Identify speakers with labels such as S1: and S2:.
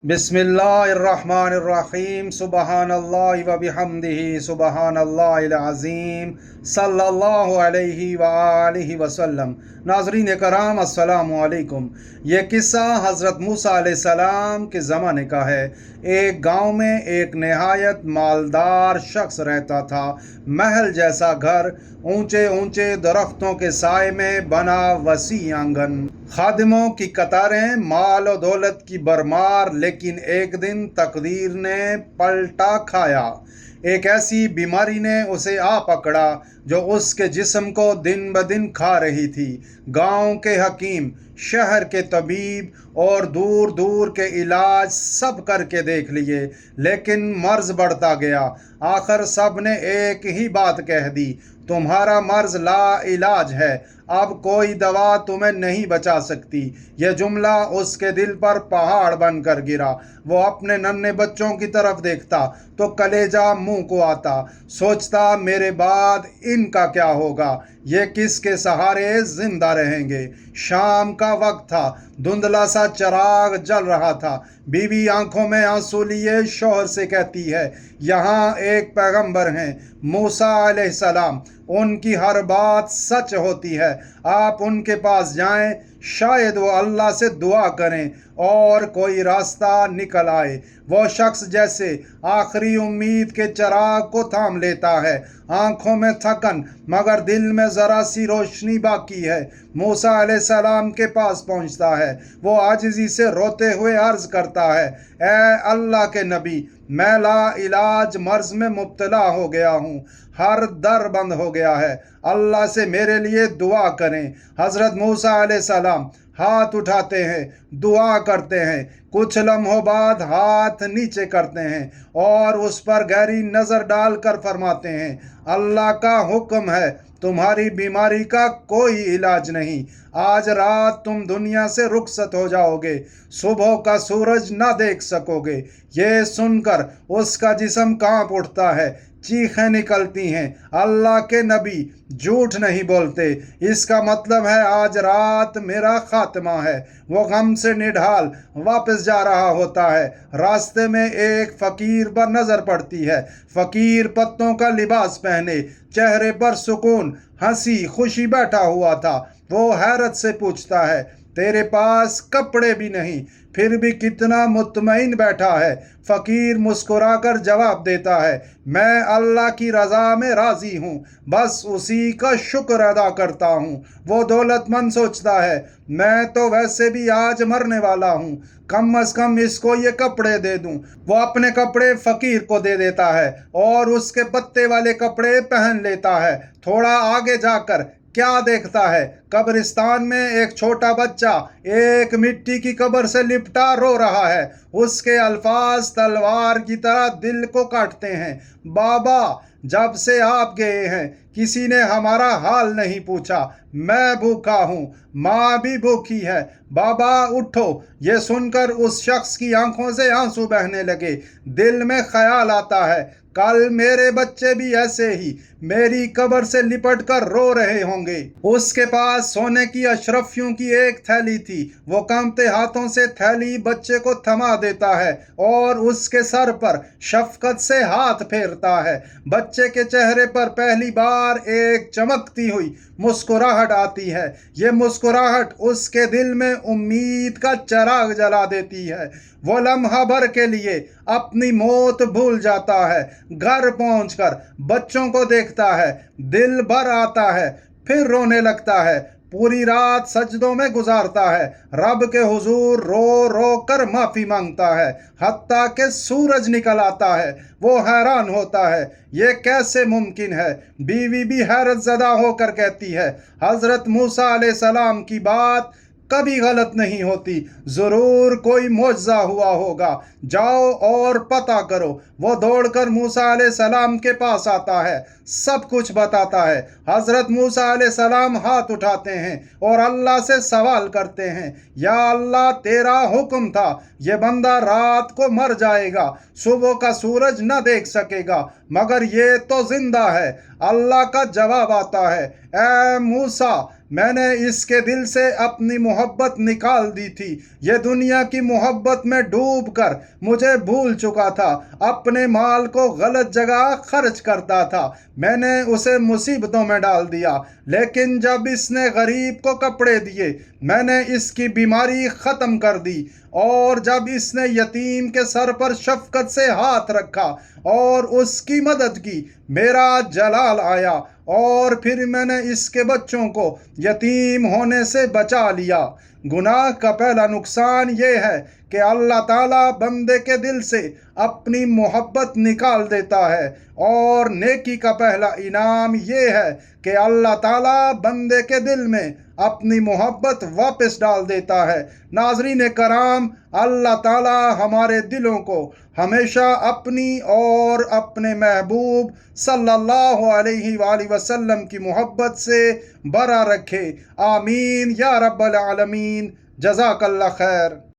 S1: बिस्मिल्लाहिर्रहमानिर्रहीम सुबहानल्लाहि व बिहम्दिही सुबहानल्लाहिल अज़ीम सल्लल्लाहु अलैहि व आलिहि वसल्लम। नाज़रीन कराम अस्सलामु अलैकुम। ये किस्सा हज़रत मूसा अलैहिस्सलाम के ज़माने का है। एक गांव में एक नहायत मालदार शख्स रहता था। महल जैसा घर, ऊंचे ऊंचे दरख्तों के साए में बना वसी आंगन, खादिमों की कतारें, माल और दौलत की भरमार। लेकिन एक दिन तकदीर ने पलटा खाया। एक ऐसी बीमारी ने उसे आ पकड़ा जो उसके जिस्म को दिन ब दिन खा रही थी। गांव के हकीम, शहर के तबीब और दूर दूर के इलाज सब करके देख लिए, लेकिन मर्ज बढ़ता गया। आखिर सब ने एक ही बात कह दी, तुम्हारा मर्ज ला इलाज है, अब कोई दवा तुम्हें नहीं बचा सकती। यह जुमला उसके दिल पर पहाड़ बनकर गिरा। वो अपने नन्हे बच्चों की तरफ देखता तो कलेजा मुंह को आता। सोचता, मेरे बाद इनका क्या होगा, ये किसके सहारे जिंदा रहेंगे। शाम का वक्त था, धुंधला सा चिराग जल रहा था। बीवी आंखों में आंसू लिए शौहर से कहती है, यहाँ एक पैगंबर हैं, मूसा अलैहिस्सलाम, उनकी हर बात सच होती है, आप उनके पास जाएं, शायद वो अल्लाह से दुआ करें और कोई रास्ता निकल आए। वो शख्स जैसे आखिरी उम्मीद के चिराग को थाम लेता है, आंखों में थकन मगर दिल में जरा सी रोशनी बाकी है। मूसा अलैहिस्सलाम के पास पहुंचता है। वो आजिज़ी से रोते हुए अर्ज करता है, ए अल्लाह के नबी, मैं ला इलाज मर्ज में मुब्तला हो गया हूँ, हर दर बंद हो गया है, अल्लाह से मेरे लिए दुआ करें। हज़रत मूसा अलैहिस्सलाम हाथ उठाते हैं, दुआ करते हैं, कुछ लम्हों बाद हाथ नीचे करते हैं और उस पर गहरी नज़र डालकर फरमाते हैं, अल्लाह का हुक्म है, तुम्हारी बीमारी का कोई इलाज नहीं, आज रात तुम दुनिया से रुखसत हो जाओगे, सुबह का सूरज ना देख सकोगे। ये सुनकर उसका जिस्म कांप उठता है, चीखें निकलती हैं, अल्लाह के नबी झूठ नहीं बोलते, इसका मतलब है आज रात मेरा खात्मा है। वो गम से निढाल वापस जा रहा होता है। रास्ते में एक फकीर पर नजर पड़ती है। फकीर पत्तों का लिबास पहने, चेहरे पर सुकून, हंसी खुशी बैठा हुआ था। वो हैरत से पूछता है, तेरे पास कपड़े भी नहीं, फिर भी कितना मुतमईन बैठा है। फकीर मुस्कुराकर जवाब देता है, मैं अल्लाह की रज़ा में राज़ी हूँ, बस उसी का शुक्र अदा करता हूँ। वो दौलतमंद सोचता है, मैं तो वैसे भी आज मरने वाला हूँ, कम अज कम इसको ये कपड़े दे दूं। वो अपने कपड़े फकीर को दे देता है और उसके पत्ते वाले कपड़े पहन लेता है। थोड़ा आगे जाकर क्या देखता है, कब्रिस्तान में एक छोटा बच्चा एक मिट्टी की कब्र से लिपटा रो रहा है। उसके अल्फाज तलवार की तरह दिल को काटते हैं, बाबा, जब से आप गए हैं किसी ने हमारा हाल नहीं पूछा, मैं भूखा हूँ, माँ भी भूखी है, बाबा उठो। ये सुनकर उस शख्स की आंखों से आंसू बहने लगे। दिल में ख्याल आता है, कल मेरे बच्चे भी ऐसे ही मेरी कब्र से लिपट कर रो रहे होंगे। उसके पास सोने की अशरफियों की एक थैली थी। वो कांपते हाथों से थैली बच्चे को थमा देता है और उसके सर पर शफकत से हाथ फेरता है। बच्चे के चेहरे पर पहली बार एक चमकती हुई मुस्कुराहट आती है। ये मुस्कुराहट उसके दिल में उम्मीद का चिराग जला देती है। वो लम्हा भर के लिए अपनी मौत भूल जाता है। घर पहुंचकर बच्चों को देखता है, दिल भर आता है, फिर रोने लगता है। पूरी रात सजदों में गुजारता है, रब के हुजूर रो रो कर माफी मांगता है, हत्ता के सूरज निकल आता है। वो हैरान होता है, ये कैसे मुमकिन है। बीवी भी हैरत ज़दा होकर कहती है, हज़रत मूसा अलैहिस्सलाम की बात कभी गलत नहीं होती, जरूर कोई मौजज़ा हुआ होगा, जाओ और पता करो। वो दौड़कर मूसा अलैहिस्सलाम के पास आता है, सब कुछ बताता है। हजरत मूसा अलैहिस्सलाम हाथ उठाते हैं और अल्लाह से सवाल करते हैं, या अल्लाह, तेरा हुक्म था ये बंदा रात को मर जाएगा, सुबह का सूरज न देख सकेगा, मगर ये तो जिंदा है। अल्लाह का जवाब आता है, اے موسیٰ، میں نے اس کے دل سے اپنی محبت نکال دی تھی، یہ دنیا کی محبت میں ڈوب کر مجھے بھول چکا تھا، اپنے مال کو غلط جگہ خرچ کرتا تھا، میں نے اسے مصیبتوں میں ڈال دیا، لیکن جب اس نے غریب کو کپڑے دیے، میں نے اس کی بیماری ختم کر دی، اور جب اس نے یتیم کے سر پر شفقت سے ہاتھ رکھا اور اس کی مدد کی، میرا جلال آیا، اور پھر میں نے اس کے بچوں کو یتیم ہونے سے بچا لیا۔ گناہ کا پہلا نقصان یہ ہے کہ اللہ تعالیٰ بندے کے دل سے اپنی محبت نکال دیتا ہے، اور نیکی کا پہلا انعام یہ ہے کہ اللہ تعالیٰ بندے کے دل میں اپنی محبت واپس ڈال دیتا ہے۔ ناظرین کرام، اللہ تعالیٰ ہمارے دلوں کو ہمیشہ اپنی اور اپنے محبوب صلی اللہ علیہ وآلہ وسلم کی محبت سے بھرا رکھے، آمین یا رب العالمین۔ جزاک اللہ خیر۔